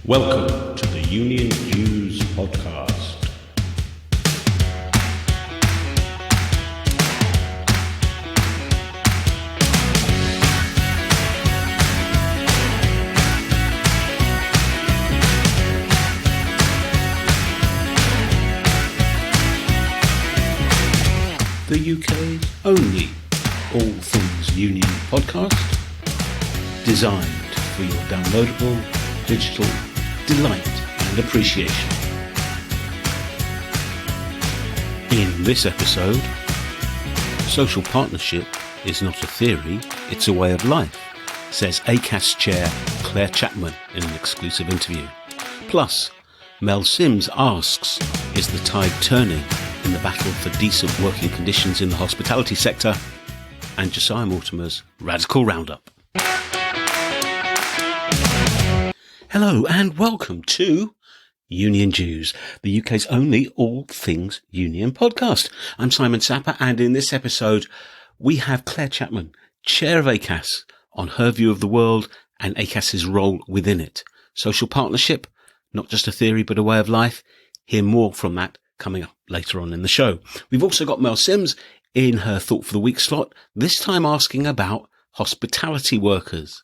Welcome to the Union Jews podcast. The UK's only all things union podcast, designed for your downloadable digital delight and appreciation. In this episode, social partnership is not a theory, it's a way of life, says ACAS chair Clare Chapman in an exclusive interview. Plus, Mel Sims asks, is the tide turning in the battle for decent working conditions in the hospitality sector? And Josiah Mortimer's Radical Roundup. Hello and welcome to Union Jews, the UK's only all things union podcast. I'm Simon Sapper, and in this episode we have Clare Chapman, chair of ACAS, on her view of the world and ACAS's role within it. Social partnership, not just a theory but a way of life. Hear more from that coming up later on in the show. We've also got Mel Sims in her Thought for the Week slot, this time asking about hospitality workers.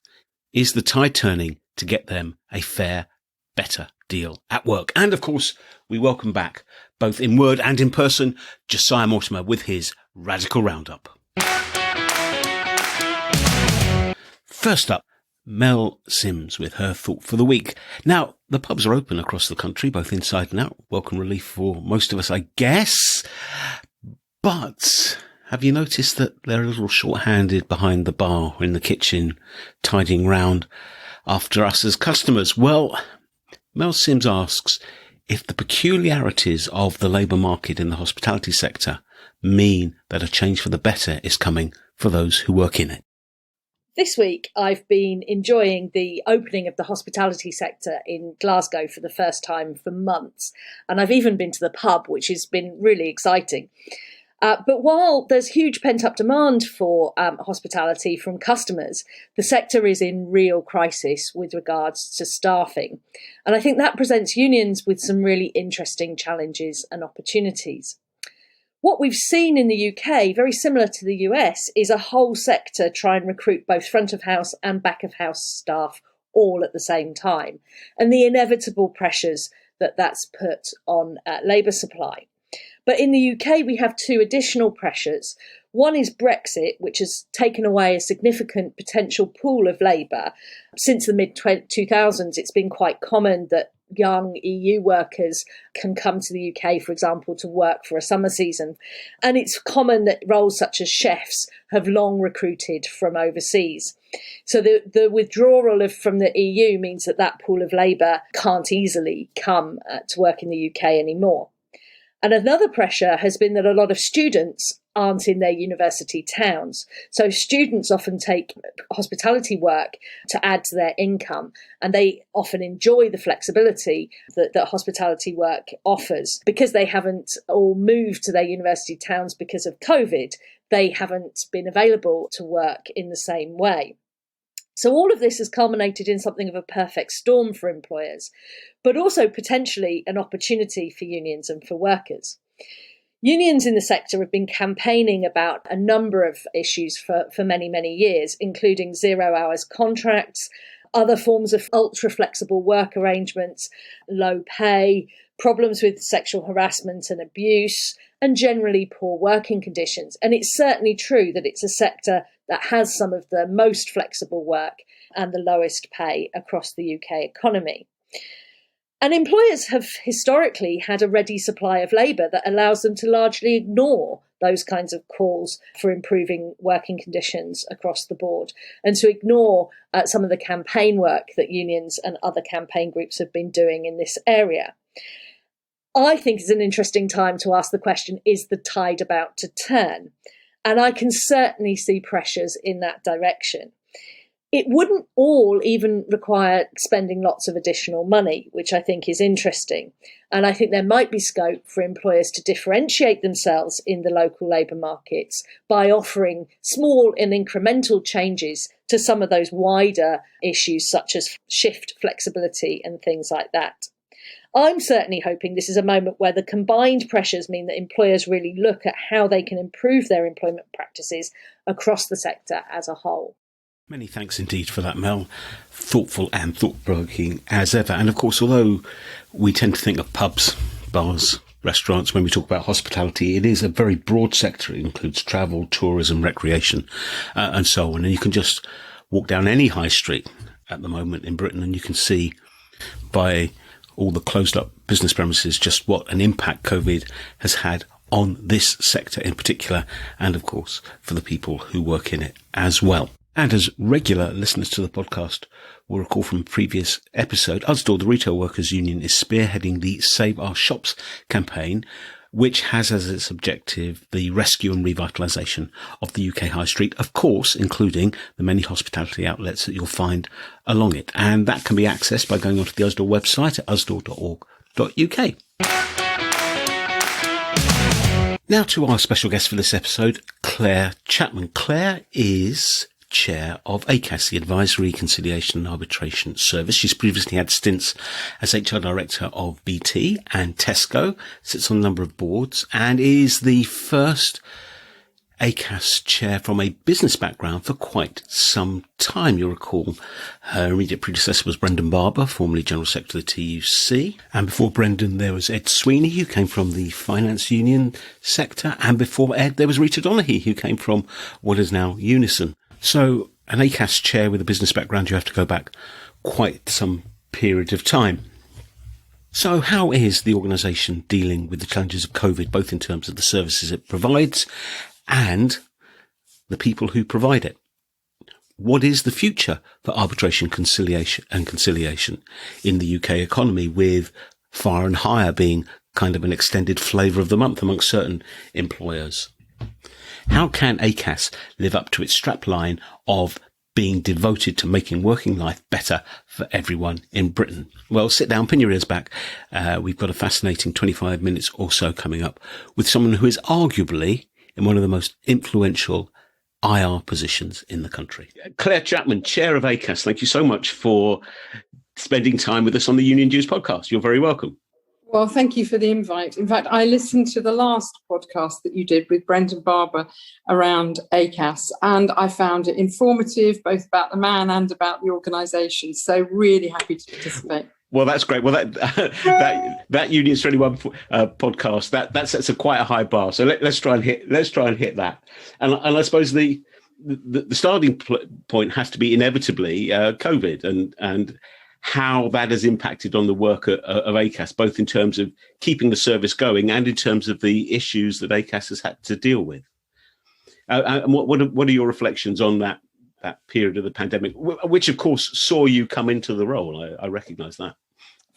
Is the tide turning to get them a fair, better deal at work? And of course, we welcome back, both in word and in person, Josiah Mortimer with his Radical Roundup. First up, Mel Sims with her Thought for the Week. Now, the pubs are open across the country, both inside and out. Welcome relief for most of us, I guess. But have you noticed that they're a little short-handed behind the bar or in the kitchen, tidying round after us as customers? Well, Mel Sims asks if the peculiarities of the labour market in the hospitality sector mean that a change for the better is coming for those who work in it. This week, I've been enjoying the opening of the hospitality sector in Glasgow for the first time for months. And I've even been to the pub, which has been really exciting. But while there's huge pent-up demand for hospitality from customers, the sector is in real crisis with regards to staffing. And I think that presents unions with some really interesting challenges and opportunities. What we've seen in the UK, very similar to the US, is a whole sector try and recruit both front of house and back of house staff all at the same time, and the inevitable pressures that that's put on labour supply. But in the UK, we have two additional pressures. One is Brexit, which has taken away a significant potential pool of labour. Since the mid-2000s, it's been quite common that young EU workers can come to the UK, for example, to work for a summer season. And it's common that roles such as chefs have long recruited from overseas. So the withdrawal from the EU means that pool of labour can't easily come to work in the UK anymore. And another pressure has been that a lot of students aren't in their university towns. So students often take hospitality work to add to their income, and they often enjoy the flexibility that hospitality work offers. Because they haven't all moved to their university towns because of COVID, they haven't been available to work in the same way. So all of this has culminated in something of a perfect storm for employers, but also potentially an opportunity for unions and for workers. Unions in the sector have been campaigning about a number of issues for many, many years, including 0 hours contracts, other forms of ultra-flexible work arrangements, low pay, problems with sexual harassment and abuse, and generally poor working conditions. And it's certainly true that it's a sector that has some of the most flexible work and the lowest pay across the UK economy. And employers have historically had a ready supply of labour that allows them to largely ignore those kinds of calls for improving working conditions across the board, and to ignore some of the campaign work that unions and other campaign groups have been doing in this area. I think it's an interesting time to ask the question, is the tide about to turn? And I can certainly see pressures in that direction. It wouldn't all even require spending lots of additional money, which I think is interesting. And I think there might be scope for employers to differentiate themselves in the local labour markets by offering small and incremental changes to some of those wider issues, such as shift flexibility and things like that. I'm certainly hoping this is a moment where the combined pressures mean that employers really look at how they can improve their employment practices across the sector as a whole. Many thanks indeed for that, Mel. Thoughtful and thought-provoking as ever. And of course, although we tend to think of pubs, bars, restaurants when we talk about hospitality, it is a very broad sector. It includes travel, tourism, recreation, and so on. And you can just walk down any high street at the moment in Britain and you can see by all the closed up business premises just what an impact COVID has had on this sector in particular, and of course for the people who work in it as well. And as regular listeners to the podcast will recall from a previous episode, Usdaw, the Retail Workers Union, is spearheading the Save Our Shops campaign, which has as its objective the rescue and revitalisation of the UK High Street, of course, including the many hospitality outlets that you'll find along it. And that can be accessed by going onto the Usdaw website at usdaw.org.uk. Now to our special guest for this episode, Clare Chapman. Clare is chair of ACAS, the Advisory Conciliation and Arbitration Service. She's previously had stints as HR director of BT and Tesco, sits on a number of boards, and is the first ACAS chair from a business background for quite some time. You'll recall her immediate predecessor was Brendan Barber, formerly General Secretary of the TUC. And before Brendan, there was Ed Sweeney, who came from the finance union sector. And before Ed, there was Rita Donaghy, who came from what is now Unison. So an ACAS chair with a business background, you have to go back quite some period of time. So how is the organisation dealing with the challenges of COVID, both in terms of the services it provides and the people who provide it? What is the future for arbitration, conciliation in the UK economy, with fire and hire being kind of an extended flavour of the month amongst certain employers? How can ACAS live up to its strapline of being devoted to making working life better for everyone in Britain? Well, sit down, pin your ears back. We've got a fascinating 25 minutes or so coming up with someone who is arguably in one of the most influential IR positions in the country. Clare Chapman, chair of ACAS, thank you so much for spending time with us on the Union Dues podcast. You're very welcome. Well, thank you for the invite. In fact, I listened to the last podcast that you did with Brendan Barber around ACAS, and I found it informative, both about the man and about the organisation. So really happy to participate. Well, that's great. Well, that Unions 21 podcast that sets quite a high bar. So let's try and hit that. And I suppose the starting point has to be inevitably COVID and how that has impacted on the work of ACAS, both in terms of keeping the service going and in terms of the issues that ACAS has had to deal with. And what are your reflections on that period of the pandemic, which of course saw you come into the role? I recognise that.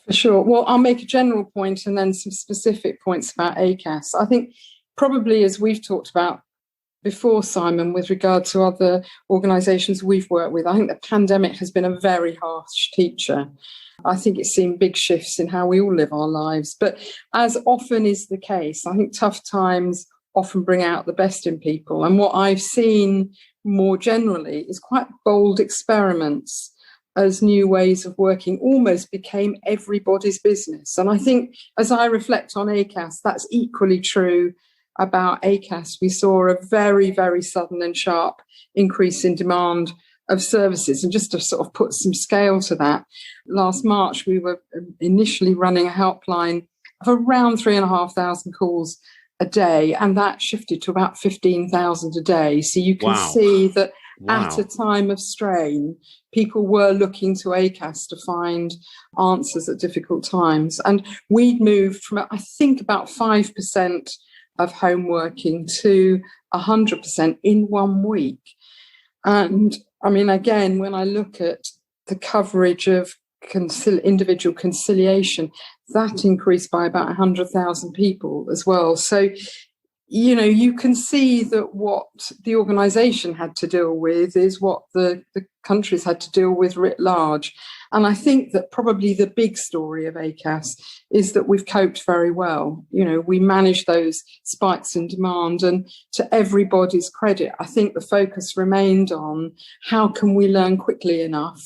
For sure. Well, I'll make a general point and then some specific points about ACAS. I think probably, as we've talked about before, Simon, with regard to other organisations we've worked with, I think the pandemic has been a very harsh teacher. I think it's seen big shifts in how we all live our lives. But as often is the case, I think tough times often bring out the best in people. And what I've seen more generally is quite bold experiments as new ways of working almost became everybody's business. And I think as I reflect on ACAS, that's equally true about ACAS. We saw a very, very sudden and sharp increase in demand of services. And just to sort of put some scale to that, last March, we were initially running a helpline of around 3,500 calls a day, and that shifted to about 15,000 a day. So you can see that at a time of strain, people were looking to ACAS to find answers at difficult times. And we'd moved from, I think, about 5% of home working to 100% in 1 week. And I mean, again, when I look at the coverage of individual conciliation, that increased by about 100,000 people as well. So, you can see that what the organisation had to deal with is what the countries had to deal with writ large. And I think that probably the big story of ACAS is that we've coped very well. We managed those spikes in demand, and to everybody's credit, I think the focus remained on how can we learn quickly enough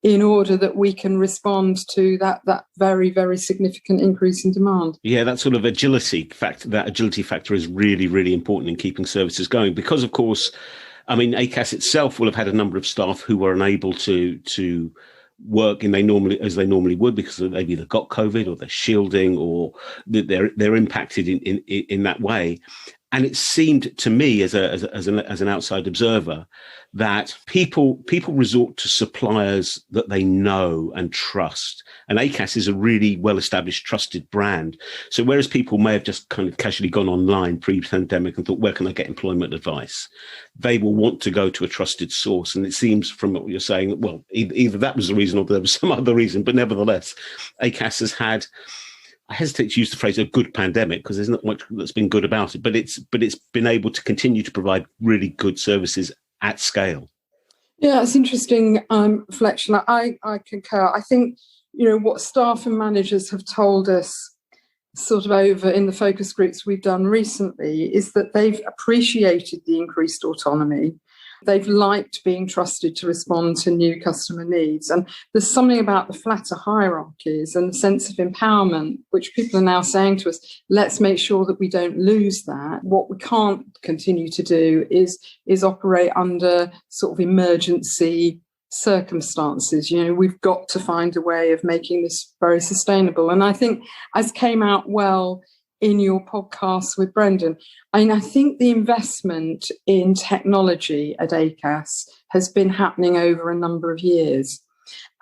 in order that we can respond to that very, very significant increase in demand. Yeah, that sort of agility factor is really, really important in keeping services going, because, of course, I mean, ACAS itself will have had a number of staff who were unable to work as they normally would because they've either got COVID or they're shielding or they're impacted in that way. And it seemed to me, as an outside observer, that people resort to suppliers that they know and trust. And ACAS is a really well-established, trusted brand. So whereas people may have just kind of casually gone online pre-pandemic and thought, where can I get employment advice? They will want to go to a trusted source. And it seems from what you're saying, well, either that was the reason or there was some other reason, but nevertheless, ACAS has had, I hesitate to use the phrase a good pandemic because there's not much that's been good about it, but it's been able to continue to provide really good services at scale. Yeah, it's interesting reflection. I concur. I think, what staff and managers have told us sort of over in the focus groups we've done recently is that they've appreciated the increased autonomy. They've liked being trusted to respond to new customer needs. And there's something about the flatter hierarchies and the sense of empowerment, which people are now saying to us, let's make sure that we don't lose that. What we can't continue to do is operate under sort of emergency circumstances. We've got to find a way of making this very sustainable. And I think, as came out well in your podcast with Brendan, I think the investment in technology at ACAS has been happening over a number of years.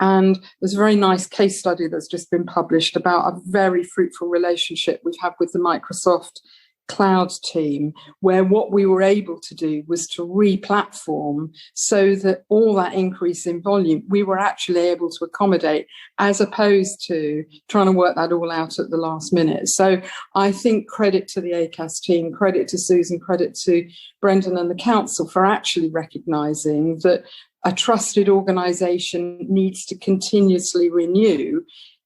And there's a very nice case study that's just been published about a very fruitful relationship we've had with the Microsoft Cloud team, where what we were able to do was to re-platform so that all that increase in volume we were actually able to accommodate, as opposed to trying to work that all out at the last minute. So I think credit to the ACAS team, credit to Susan, credit to Brendan and the council for actually recognising that a trusted organisation needs to continuously renew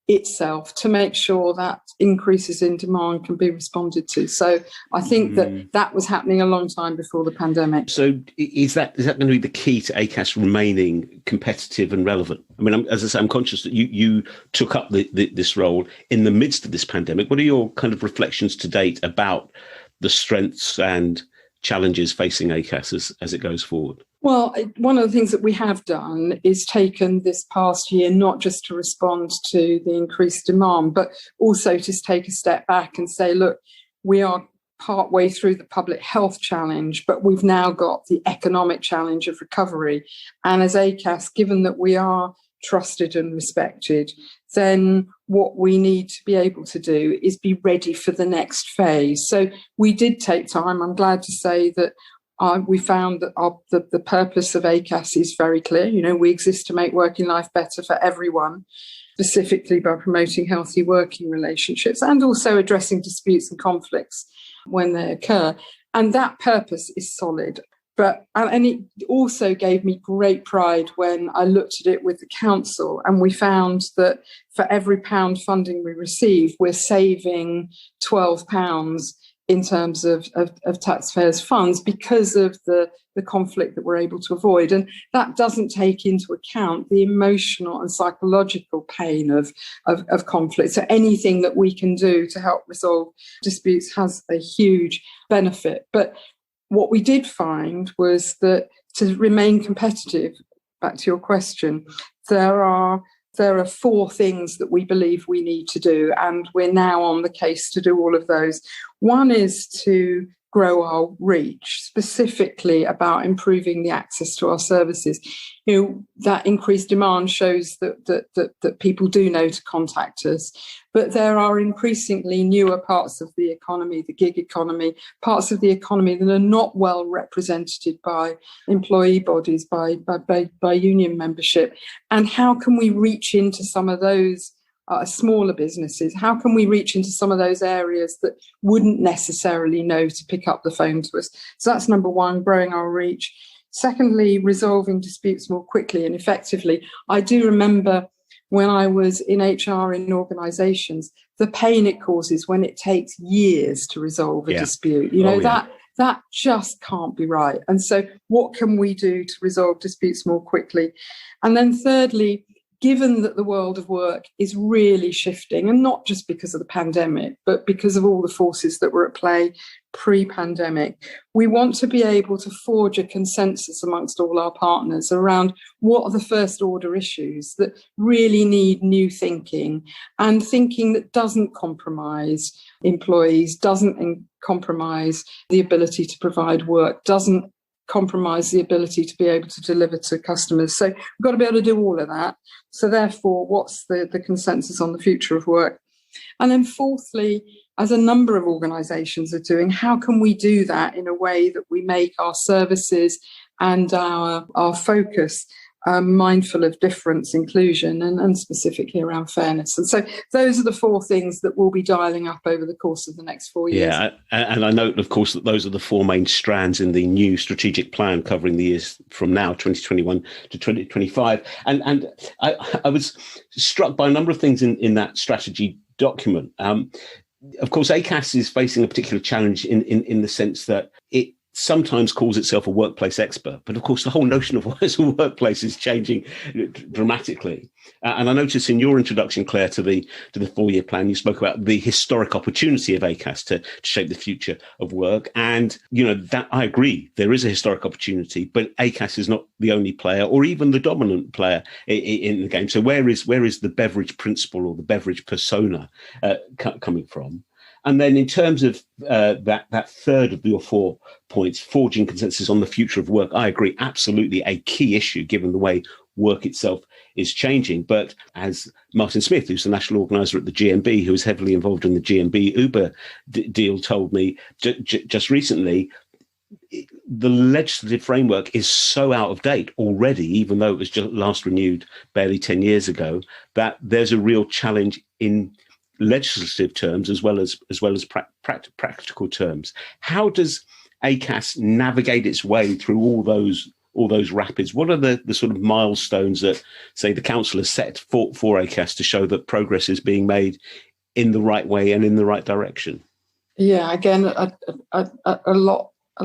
itself to make sure that increases in demand can be responded to. So I think that was happening a long time before the pandemic. So is that going to be the key to ACAS remaining competitive and relevant? I mean, as I say, I'm conscious that you took up this role in the midst of this pandemic. What are your kind of reflections to date about the strengths and challenges facing ACAS as it goes forward? Well, one of the things that we have done is taken this past year not just to respond to the increased demand, but also to take a step back and say, look, we are partway through the public health challenge, but we've now got the economic challenge of recovery. And as ACAS, given that we are trusted and respected, then what we need to be able to do is be ready for the next phase. So we did take time. I'm glad to say that we found that the purpose of ACAS is very clear. We exist to make working life better for everyone, specifically by promoting healthy working relationships and also addressing disputes and conflicts when they occur. And that purpose is solid. And it also gave me great pride when I looked at it with the council, and we found that for every pound funding we receive, we're saving £12 in terms of taxpayers' funds because of the conflict that we're able to avoid. And that doesn't take into account the emotional and psychological pain of conflict. So anything that we can do to help resolve disputes has a huge benefit. But what we did find was that to remain competitive, back to your question, there are 4 things that we believe we need to do, and we're now on the case to do all of those. One is to grow our reach, specifically about improving the access to our services. That increased demand shows that people do know to contact us, but there are increasingly newer parts of the economy, the gig economy, parts of the economy that are not well represented by employee bodies, by union membership. And how can we reach into some of those smaller businesses? How can we reach into some of those areas that wouldn't necessarily know to pick up the phone to us? So that's number one, growing our reach. Secondly, resolving disputes more quickly and effectively. I do remember when I was in HR in organisations, the pain it causes when it takes years to resolve a dispute. That just can't be right. And so what can we do to resolve disputes more quickly? And then thirdly, given that the world of work is really shifting, and not just because of the pandemic, but because of all the forces that were at play pre-pandemic, we want to be able to forge a consensus amongst all our partners around what are the first order issues that really need new thinking, and thinking that doesn't compromise employees, doesn't compromise the ability to provide work, doesn't compromise the ability to be able to deliver to customers. So we've got to be able to do all of that. So therefore, what's the consensus on the future of work? And then fourthly, as a number of organisations are doing, how can we do that in a way that we make our services and our focus mindful of difference, inclusion, and specifically around fairness? And so those are the four things that we'll be dialing up over the course of the next 4 years. Yeah, and I note, of course, that those are the four main strands in the new strategic plan covering the years from now, 2021 to 2025. And I was struck by a number of things in that strategy document. Of course, ACAS is facing a particular challenge in the sense that it sometimes calls itself a workplace expert, but of course the whole notion of what is a workplace is changing dramatically. And I noticed in your introduction, Claire, to the 4-year plan, you spoke about the historic opportunity of ACAS to shape the future of work. And that I agree, there is a historic opportunity, but ACAS is not the only player or even the dominant player in the game. So where is the beverage principle or the beverage persona coming from? And then in terms of that third of your 4 points, forging consensus on the future of work, I agree, absolutely a key issue given the way work itself is changing. But as Martin Smith, who's the national organiser at the GMB, who is heavily involved in the GMB Uber deal, told me just recently, the legislative framework is so out of date already, even though it was just last renewed barely 10 years ago, that there's a real challenge in legislative terms as well as practical terms. How does ACAS navigate its way through all those rapids? What are the sort of milestones that, say, the council has set for ACAS to show that progress is being made in the right way and in the right direction? Yeah, again, a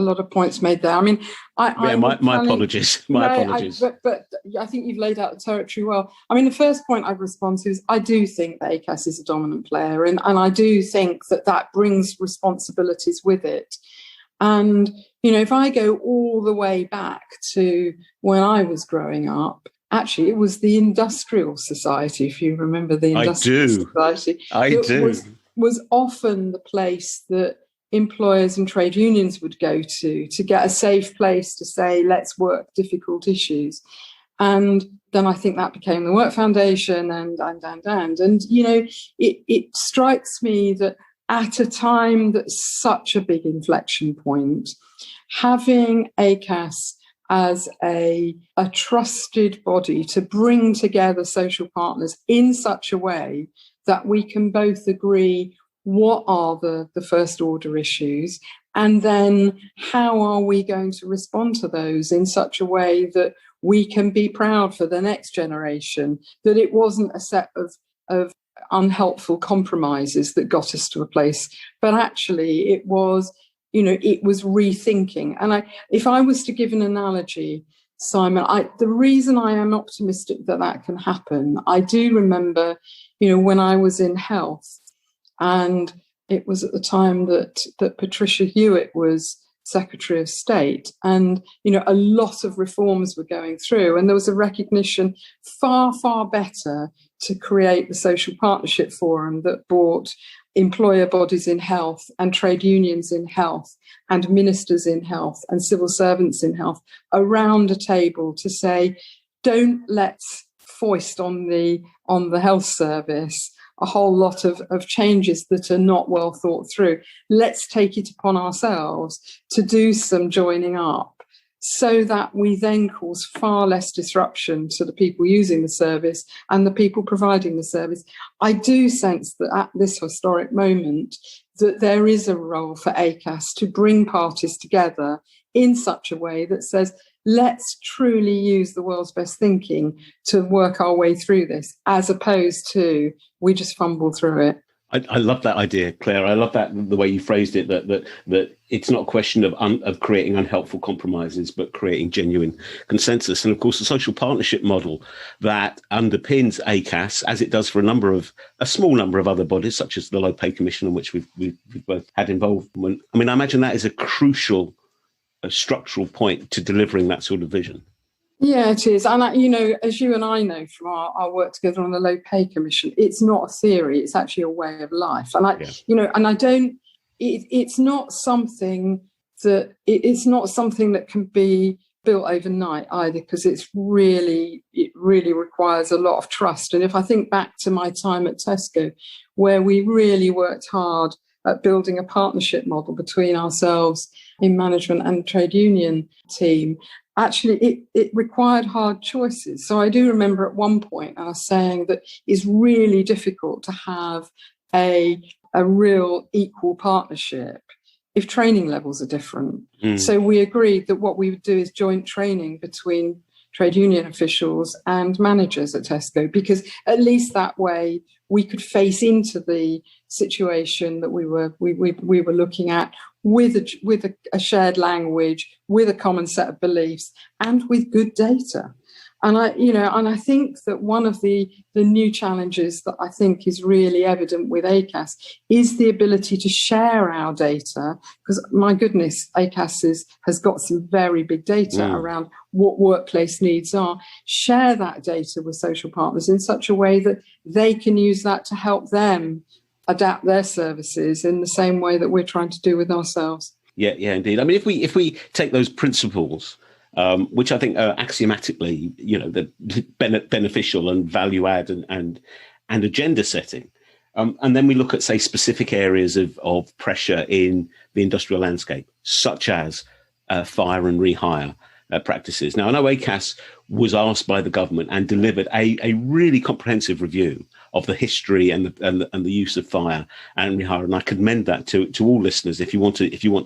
lot of points made there. I mean, my apologies. Apologies. But I think you've laid out the territory well. I mean, the first point I'd respond to is I do think that ACAS is a dominant player, and I do think that brings responsibilities with it. And, if I go all the way back to when I was growing up, actually, it was the Industrial Society, if you remember the Industrial Society. I do. Was often the place that employers and trade unions would go to get a safe place to say, let's work difficult issues. And then I think that became the Work Foundation and it strikes me that at a time that's such a big inflection point, having ACAS as a trusted body to bring together social partners in such a way that we can both agree what are the first order issues, and then how are we going to respond to those in such a way that we can be proud for the next generation that it wasn't a set of unhelpful compromises that got us to a place, but actually it was rethinking. And if I was to give an analogy, Simon, the reason I am optimistic that can happen, I do remember, when I was in health, and it was at the time that Patricia Hewitt was Secretary of State, and a lot of reforms were going through, and there was a recognition far, far better to create the Social Partnership Forum that brought employer bodies in health and trade unions in health and ministers in health and civil servants in health around a table to say, don't let's foist on the health service a whole lot of changes that are not well thought through. Let's take it upon ourselves to do some joining up so that we then cause far less disruption to the people using the service and the people providing the service. I do sense that at this historic moment that there is a role for ACAS to bring parties together in such a way that says, let's truly use the world's best thinking to work our way through this, as opposed to we just fumble through it. I love that idea, Claire. I love that the way you phrased it, that it's not a question of creating unhelpful compromises, but creating genuine consensus. And of course, the social partnership model that underpins ACAS, as it does for a small number of other bodies, such as the Low Pay Commission, in which we've both had involvement. I mean, I imagine that is a crucial structural point to delivering that sort of vision. Yeah, it is. And, as you and I know from our work together on the Low Pay Commission, it's not a theory, it's actually a way of life. And it's not something that can be built overnight either, because it really requires a lot of trust. And if I think back to my time at Tesco, where we really worked hard at building a partnership model between ourselves in management and trade union team, actually, it required hard choices. So I do remember at one point I was saying that it's really difficult to have a real equal partnership if training levels are different. So we agreed that what we would do is joint training between trade union officials and managers at Tesco, because at least that way we could face into the situation that we were looking at with a shared language, with a common set of beliefs, and with good data. And I think that one of the new challenges that I think is really evident with ACAS is the ability to share our data, because my goodness, ACAS has got some very big data around what workplace needs are. Share that data with social partners in such a way that they can use that to help them adapt their services in the same way that we're trying to do with ourselves. Yeah, indeed. I mean, if we take those principles, which I think are axiomatically, beneficial and value add and agenda setting, and then we look at, say, specific areas of pressure in the industrial landscape, such as fire and rehire practices. Now, I know ACAS was asked by the government and delivered a really comprehensive review of the history and the use of fire and rehire, and I commend that to all listeners if you want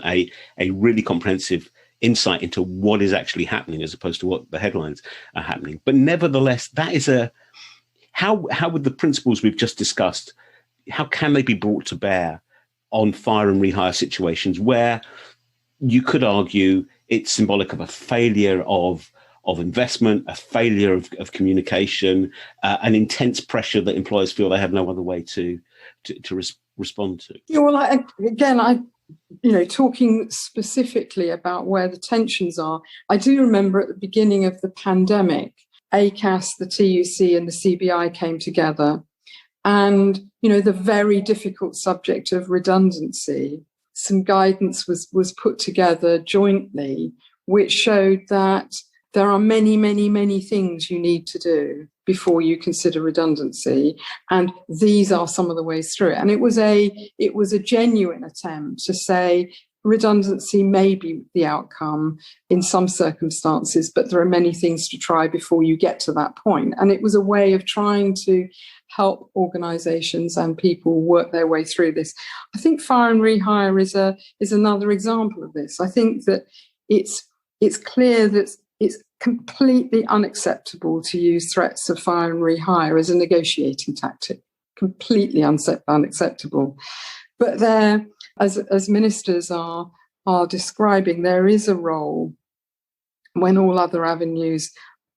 a really comprehensive insight into what is actually happening as opposed to what the headlines are happening. But nevertheless, that is how would the principles we've just discussed, how can they be brought to bear on fire and rehire situations where you could argue it's symbolic of a failure of investment, a failure of communication, an intense pressure that employers feel they have no other way to respond to? Yeah, well, talking specifically about where the tensions are, I do remember at the beginning of the pandemic, ACAS, the TUC and the CBI came together, and, the very difficult subject of redundancy, some guidance was put together jointly, which showed that there are many, many, many things you need to do before you consider redundancy, and these are some of the ways through it. And it was a genuine attempt to say redundancy may be the outcome in some circumstances, but there are many things to try before you get to that point. And it was a way of trying to help organisations and people work their way through this. I think fire and rehire is another example of this. I think that it's clear that it's completely unacceptable to use threats of fire and rehire as a negotiating tactic. Completely unacceptable. But there, as ministers are describing, there is a role when all other avenues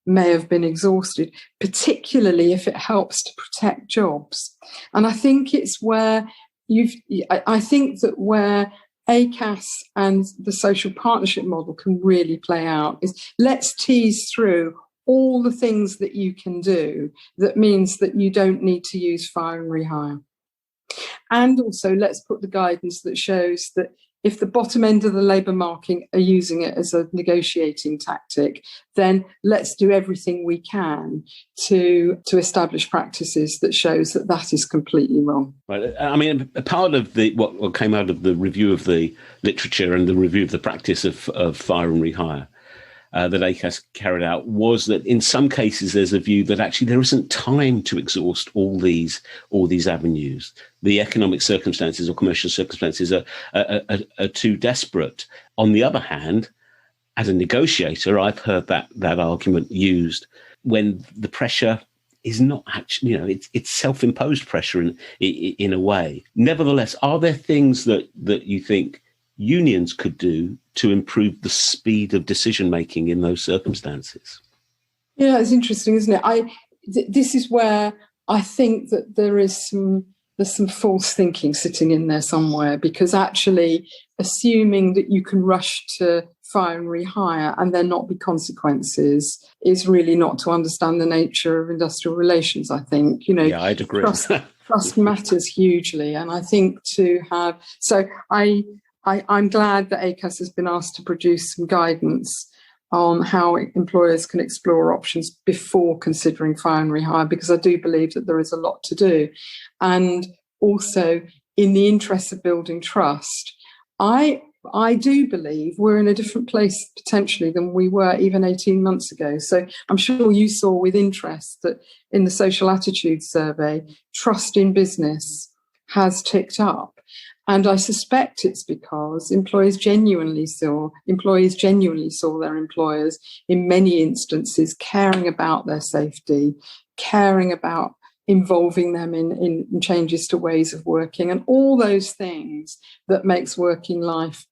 may have been exhausted, particularly if it helps to protect jobs. And I think it's where where ACAS and the social partnership model can really play out is let's tease through all the things that you can do that means that you don't need to use fire and rehire. And also let's put the guidance that shows that if the bottom end of the labour market are using it as a negotiating tactic, then let's do everything we can to establish practices that shows that that is completely wrong. Right. I mean, a part of what came out of the review of the literature and the review of the practice of fire and rehire that ACAS carried out was that in some cases there's a view that actually there isn't time to exhaust all these avenues. The economic circumstances or commercial circumstances are too desperate. On the other hand, as a negotiator, I've heard that argument used when the pressure is not actually, it's self-imposed pressure in a way. Nevertheless, are there things that you think unions could do to improve the speed of decision making in those circumstances? Yeah, it's interesting, isn't it? This is where I think that there's some false thinking sitting in there somewhere, because actually assuming that you can rush to fire and rehire and there not be consequences is really not to understand the nature of industrial relations, I think. Yeah, I'd agree. Trust matters hugely. And I think I'm glad that ACAS has been asked to produce some guidance on how employers can explore options before considering fire and rehire, because I do believe that there is a lot to do. And also, in the interest of building trust, I do believe we're in a different place potentially than we were even 18 months ago. So I'm sure you saw with interest that in the social attitude survey, trust in business has ticked up. And I suspect it's because employees genuinely saw their employers in many instances caring about their safety, caring about involving them in changes to ways of working, and all those things that makes working life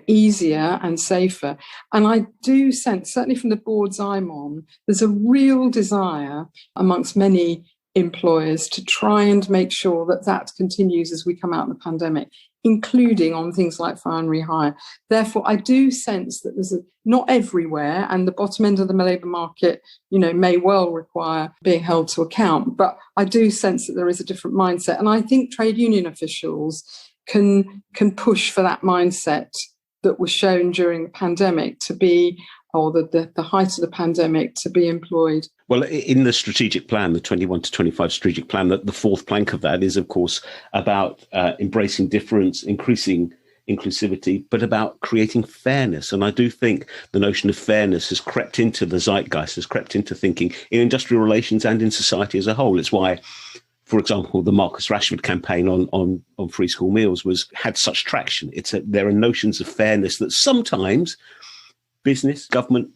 easier and safer. And I do sense, certainly from the boards I'm on, there's a real desire amongst many employers to try and make sure that continues as we come out of the pandemic, including on things like fire and rehire. Therefore, I do sense that there's not everywhere, and the bottom end of the labour market, may well require being held to account. But I do sense that there is a different mindset. And I think trade union officials can push for that mindset that was shown during the pandemic to be, or the height of the pandemic, to be employed. Well, in the strategic plan, the 21 to 25 strategic plan, the fourth plank of that is, of course, about embracing difference, increasing inclusivity, but about creating fairness. And I do think the notion of fairness has crept into the zeitgeist, has crept into thinking in industrial relations and in society as a whole. It's why, for example, the Marcus Rashford campaign on free school meals had such traction. There are notions of fairness that sometimes business, government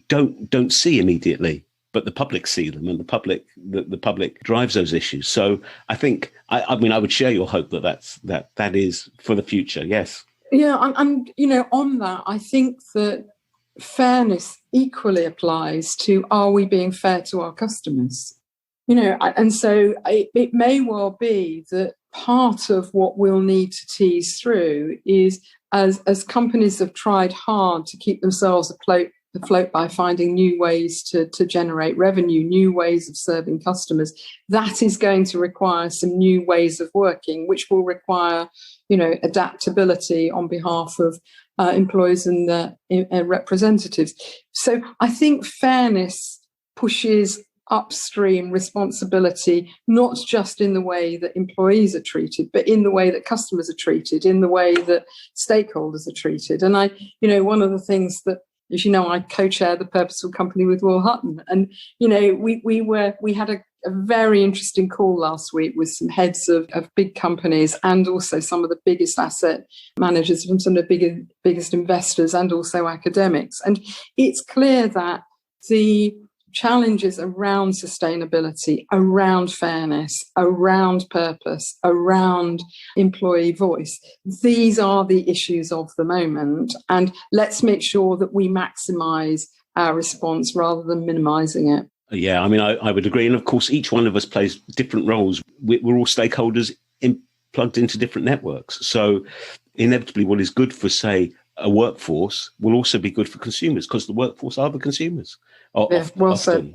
don't see immediately, but the public see them, and the public drives those issues. So I think, I would share your hope that is for the future. Yes. Yeah, and on that, I think that fairness equally applies to, are we being fair to our customers? And so it may well be that part of what we'll need to tease through is, as companies have tried hard to keep themselves afloat by finding new ways to generate revenue, new ways of serving customers, that is going to require some new ways of working, which will require, adaptability on behalf of employees and their representatives. So I think fairness pushes upstream responsibility, not just in the way that employees are treated, but in the way that customers are treated, in the way that stakeholders are treated. And one of the things that, as you know, I co-chair the Purposeful Company with Will Hutton, and we had a very interesting call last week with some heads of big companies, and also some of the biggest asset managers from some of the biggest investors, and also academics. And it's clear that the challenges around sustainability, around fairness, around purpose, around employee voice, these are the issues of the moment. And let's make sure that we maximise our response rather than minimising it. Yeah, I would agree. And of course, each one of us plays different roles. We're all stakeholders plugged into different networks. So inevitably, what is good for, say, a workforce will also be good for consumers, because the workforce are the consumers. Yeah, well said.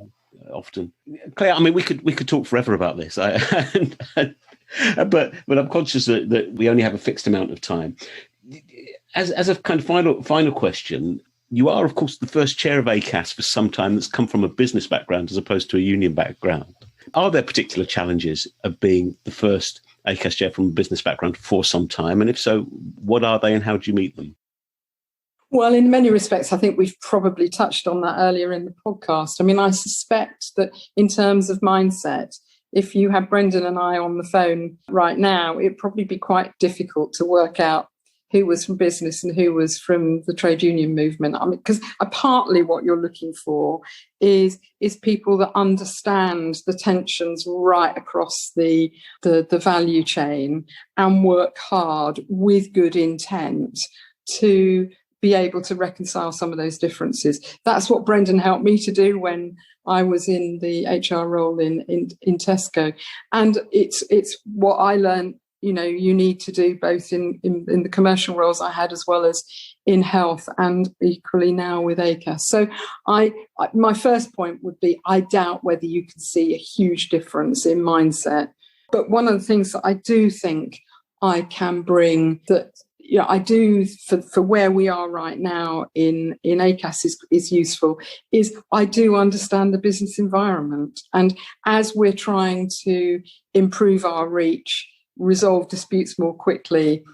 Often, Claire. We could talk forever about this, but I'm conscious that we only have a fixed amount of time. As a kind of final question, you are, of course, the first chair of ACAS for some time that's come from a business background as opposed to a union background. Are there particular challenges of being the first ACAS chair from a business background for some time? And if so, what are they and how do you meet them? Well, in many respects, I think we've probably touched on that earlier in the podcast. I mean, I suspect that in terms of mindset, if you had Brendan and I on the phone right now, it'd probably be quite difficult to work out who was from business and who was from the trade union movement. I mean, because partly what you're looking for is people that understand the tensions right across the value chain and work hard with good intent to be able to reconcile some of those differences. That's what Brendan helped me to do when I was in the HR role in Tesco. And it's what I learned, you need to do both in the commercial roles I had as well as in health and equally now with ACAS. So my first point would be, I doubt whether you can see a huge difference in mindset. But one of the things that I do think I can bring that I do for where we are right now in ACAS is useful, is I do understand the business environment. And as we're trying to improve our reach, resolve disputes more quickly,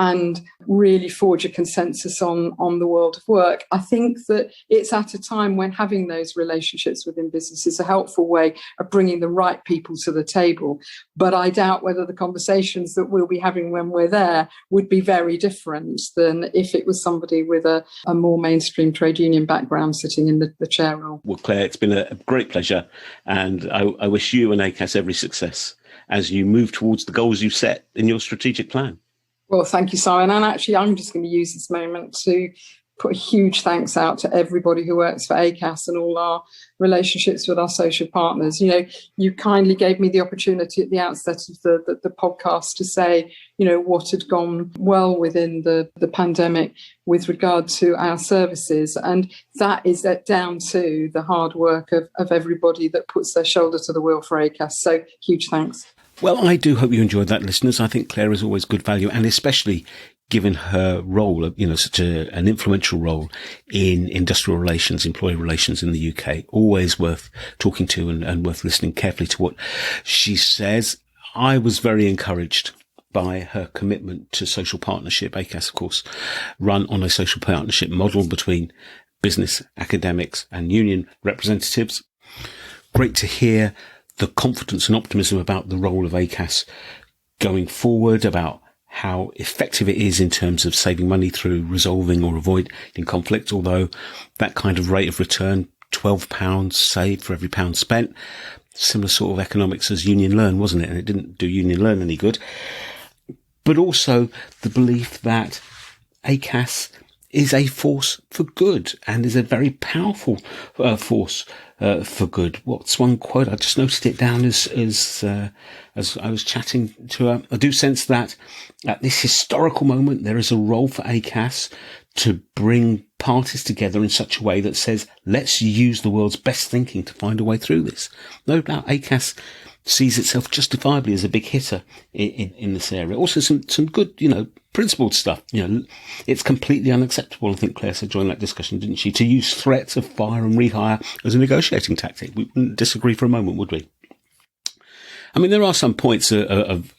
and really forge a consensus on the world of work, I think that it's at a time when having those relationships within business is a helpful way of bringing the right people to the table. But I doubt whether the conversations that we'll be having when we're there would be very different than if it was somebody with a more mainstream trade union background sitting in the chair role. Well, Claire, it's been a great pleasure, and I wish you and ACAS every success as you move towards the goals you've set in your strategic plan. Well, thank you, Simon. And actually, I'm just going to use this moment to put a huge thanks out to everybody who works for ACAS and all our relationships with our social partners. You kindly gave me the opportunity at the outset of the podcast to say, what had gone well within the pandemic with regard to our services. And that is down to the hard work of everybody that puts their shoulder to the wheel for ACAS. So huge thanks. Well, I do hope you enjoyed that, listeners. I think Claire is always good value, and especially given her role, such an influential role in industrial relations, employee relations in the UK, always worth talking to and worth listening carefully to what she says. I was very encouraged by her commitment to social partnership. ACAS, of course, run on a social partnership model between business, academics and union representatives. Great to hear the confidence and optimism about the role of ACAS going forward, about how effective it is in terms of saving money through resolving or avoiding conflict, although that kind of rate of return, £12 saved for every pound spent, similar sort of economics as Union Learn, wasn't it? And it didn't do Union Learn any good. But also the belief that ACAS is a force for good and is a very powerful force for good. What's one quote? I just noted it down as I was chatting to her. I do sense that at this historical moment, there is a role for ACAS to bring parties together in such a way that says, let's use the world's best thinking to find a way through this. No doubt ACAS sees itself justifiably as a big hitter in this area. Also some good, principled stuff. It's completely unacceptable, I think Claire said during that discussion, didn't she, to use threats of fire and rehire as a negotiating tactic. We wouldn't disagree for a moment, would we? I mean, there are some points of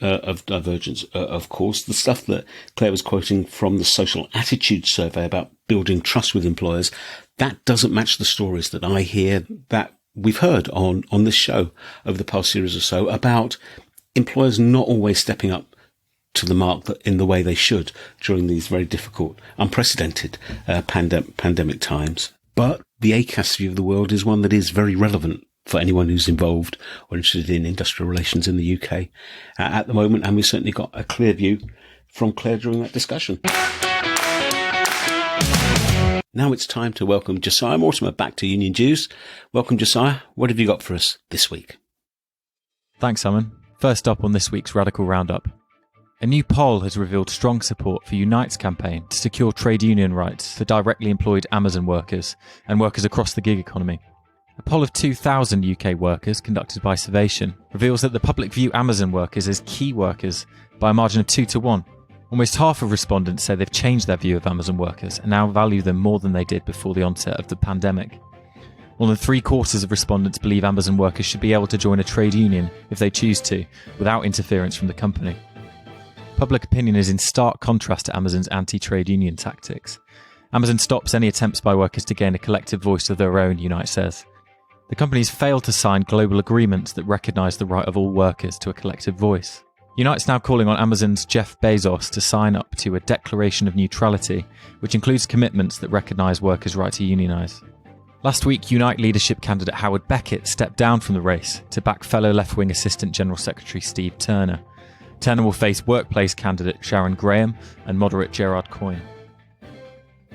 divergence, of course. The stuff that Claire was quoting from the social attitude survey about building trust with employers, that doesn't match the stories that I hear that we've heard on this show over the past series or so about employers not always stepping up to the mark in the way they should during these very difficult, unprecedented pandemic times. But the ACAS view of the world is one that is very relevant for anyone who's involved or interested in industrial relations in the UK at the moment. And we certainly got a clear view from Claire during that discussion. Now it's time to welcome Josiah Mortimer back to Union Jews. Welcome, Josiah. What have you got for us this week? Thanks, Simon. First up on this week's Radical Roundup. A new poll has revealed strong support for Unite's campaign to secure trade union rights for directly employed Amazon workers and workers across the gig economy. A poll of 2,000 UK workers conducted by Survation reveals that the public view Amazon workers as key workers by a margin of 2-1. Almost half of respondents say they've changed their view of Amazon workers and now value them more than they did before the onset of the pandemic. More than 3/4 of respondents believe Amazon workers should be able to join a trade union if they choose to, without interference from the company. Public opinion is in stark contrast to Amazon's anti-trade union tactics. Amazon stops any attempts by workers to gain a collective voice of their own, Unite says. The company's failed to sign global agreements that recognise the right of all workers to a collective voice. Unite's now calling on Amazon's Jeff Bezos to sign up to a declaration of neutrality, which includes commitments that recognise workers' right to unionise. Last week, Unite leadership candidate Howard Beckett stepped down from the race to back fellow left-wing Assistant General Secretary Steve Turner. Turner will face workplace candidate Sharon Graham and moderate Gerard Coyne.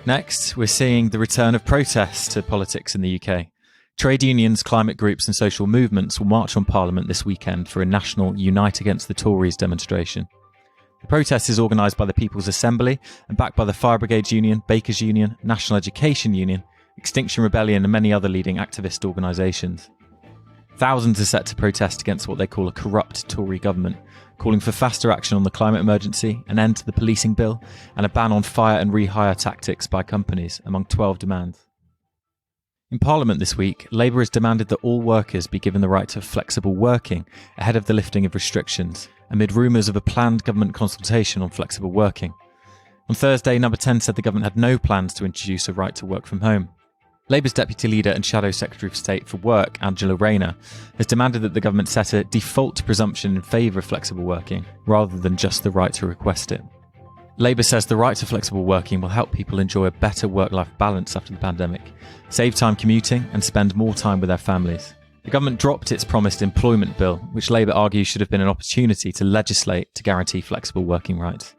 Next, we're seeing the return of protests to politics in the UK. Trade unions, climate groups and social movements will march on Parliament this weekend for a national Unite Against the Tories demonstration. The protest is organised by the People's Assembly and backed by the Fire Brigades Union, Bakers Union, National Education Union, Extinction Rebellion and many other leading activist organisations. Thousands are set to protest against what they call a corrupt Tory government, calling for faster action on the climate emergency, an end to the policing bill and a ban on fire and rehire tactics by companies, among 12 demands. In Parliament this week, Labour has demanded that all workers be given the right to flexible working ahead of the lifting of restrictions, amid rumours of a planned government consultation on flexible working. On Thursday, Number 10 said the government had no plans to introduce a right to work from home. Labour's Deputy Leader and Shadow Secretary of State for Work, Angela Rayner, has demanded that the government set a default presumption in favour of flexible working, rather than just the right to request it. Labour says the right to flexible working will help people enjoy a better work-life balance after the pandemic, save time commuting and spend more time with their families. The government dropped its promised employment bill, which Labour argues should have been an opportunity to legislate to guarantee flexible working rights.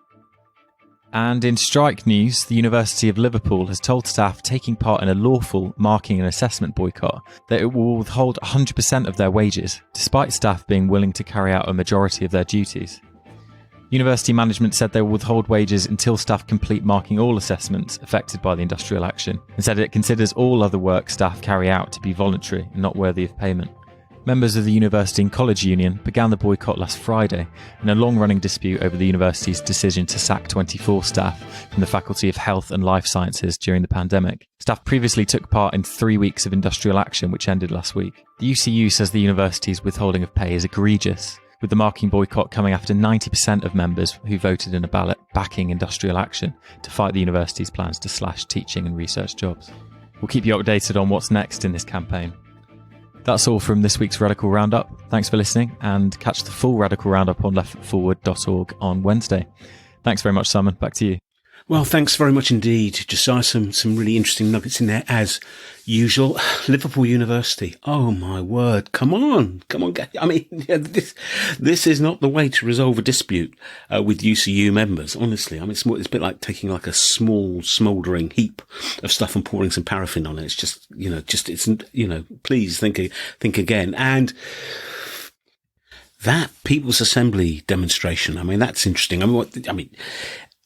And in strike news, the University of Liverpool has told staff taking part in a lawful marking and assessment boycott that it will withhold 100% of their wages, despite staff being willing to carry out a majority of their duties. University management said they will withhold wages until staff complete marking all assessments affected by the industrial action, and said it considers all other work staff carry out to be voluntary and not worthy of payment. Members of the University and College Union began the boycott last Friday in a long-running dispute over the university's decision to sack 24 staff from the Faculty of Health and Life Sciences during the pandemic. Staff previously took part in 3 weeks of industrial action, which ended last week. The UCU says the university's withholding of pay is egregious, with the marking boycott coming after 90% of members who voted in a ballot backing industrial action to fight the university's plans to slash teaching and research jobs. We'll keep you updated on what's next in this campaign. That's all from this week's Radical Roundup. Thanks for listening, and catch the full Radical Roundup on leftforward.org on Wednesday. Thanks very much, Simon. Back to you. Well, thanks very much indeed. Josiah, some really interesting nuggets in there as usual. Liverpool University. Oh my word. Come on. I mean, this is not the way to resolve a dispute with UCU members. Honestly, I mean, it's a bit like taking like a small smouldering heap of stuff and pouring some paraffin on it. It's just, please think again. And that People's Assembly demonstration. I mean, that's interesting.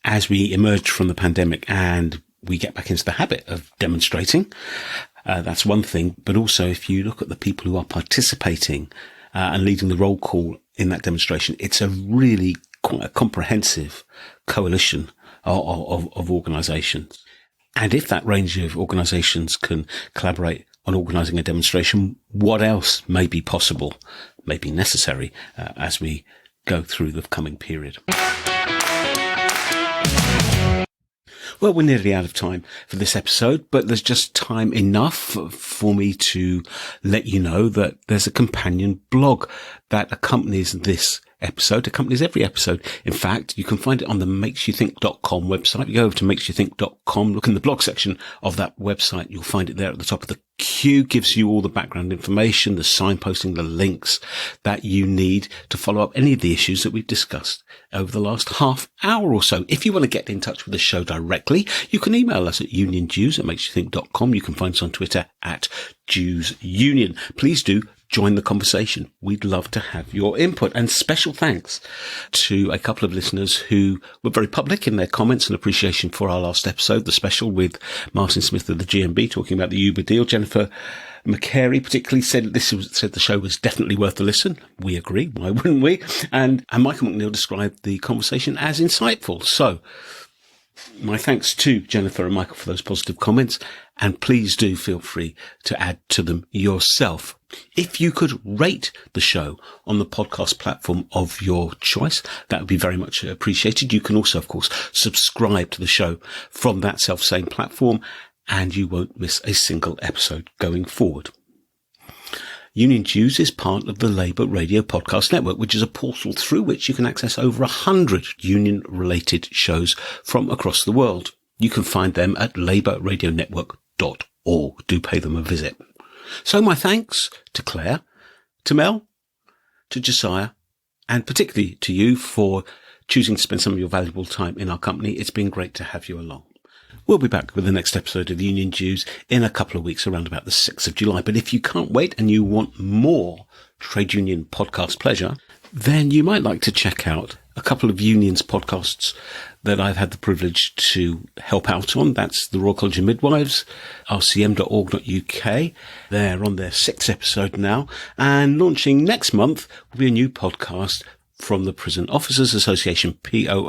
As we emerge from the pandemic and we get back into the habit of demonstrating, that's one thing. But also, if you look at the people who are participating and leading the roll call in that demonstration, it's a really quite a comprehensive coalition of organisations. And if that range of organisations can collaborate on organising a demonstration, what else may be possible, may be necessary as we go through the coming period? Well, we're nearly out of time for this episode, but there's just time enough for me to let you know that there's a companion blog that accompanies this episode, accompanies every episode. In fact, you can find it on the makesyouthink.com website. You go over to makesyouthink.com, look in the blog section of that website. You'll find it there at the top of the queue, gives you all the background information, the signposting, the links that you need to follow up any of the issues that we've discussed over the last half hour or so. If you want to get in touch with the show directly, you can email us at unionjews@makesyouthink.com. You can find us on Twitter at JewsUnion. Please do join the conversation. We'd love to have your input. And special thanks to a couple of listeners who were very public in their comments and appreciation for our last episode, the special with Martin Smith of the GMB talking about the Uber deal. Jennifer McCary particularly said the show was definitely worth a listen. We agree. Why wouldn't we? And Michael McNeil described the conversation as insightful. So My thanks to Jennifer and Michael for those positive comments, and please do feel free to add to them yourself. If you could rate the show on the podcast platform of your choice, that would be very much appreciated. You can also, of course, subscribe to the show from that self-same platform, and you won't miss a single episode going forward. Union Jews is part of the Labour Radio Podcast Network, which is a portal through which you can access over 100 union-related shows from across the world. You can find them at labourradionetwork.org. Do pay them a visit. So my thanks to Clare, to Mel, to Josiah, and particularly to you for choosing to spend some of your valuable time in our company. It's been great to have you along. We'll be back with the next episode of Union Jews in a couple of weeks, around about the 6th of July. But if you can't wait and you want more trade union podcast pleasure, then you might like to check out a couple of unions podcasts that I've had the privilege to help out on. That's the Royal College of Midwives, rcm.org.uk. They're on their 6th episode now, and launching next month will be a new podcast from the Prison Officers Association, poauk.org.uk.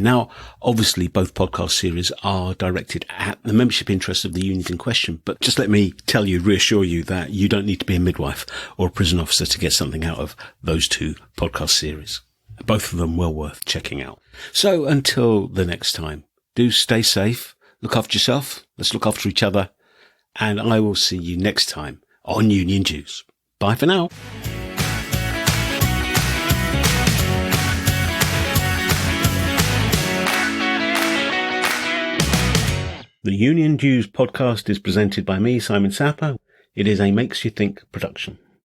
Now, obviously, both podcast series are directed at the membership interests of the unions in question, but just let me reassure you that you don't need to be a midwife or a prison officer to get something out of those two podcast series. Both of them well worth checking out. So until the next time, do stay safe, look after yourself, let's look after each other, and I will see you next time on Union Jews. Bye for now. The Union Jews podcast is presented by me, Simon Sapper. It is a Makes You Think production.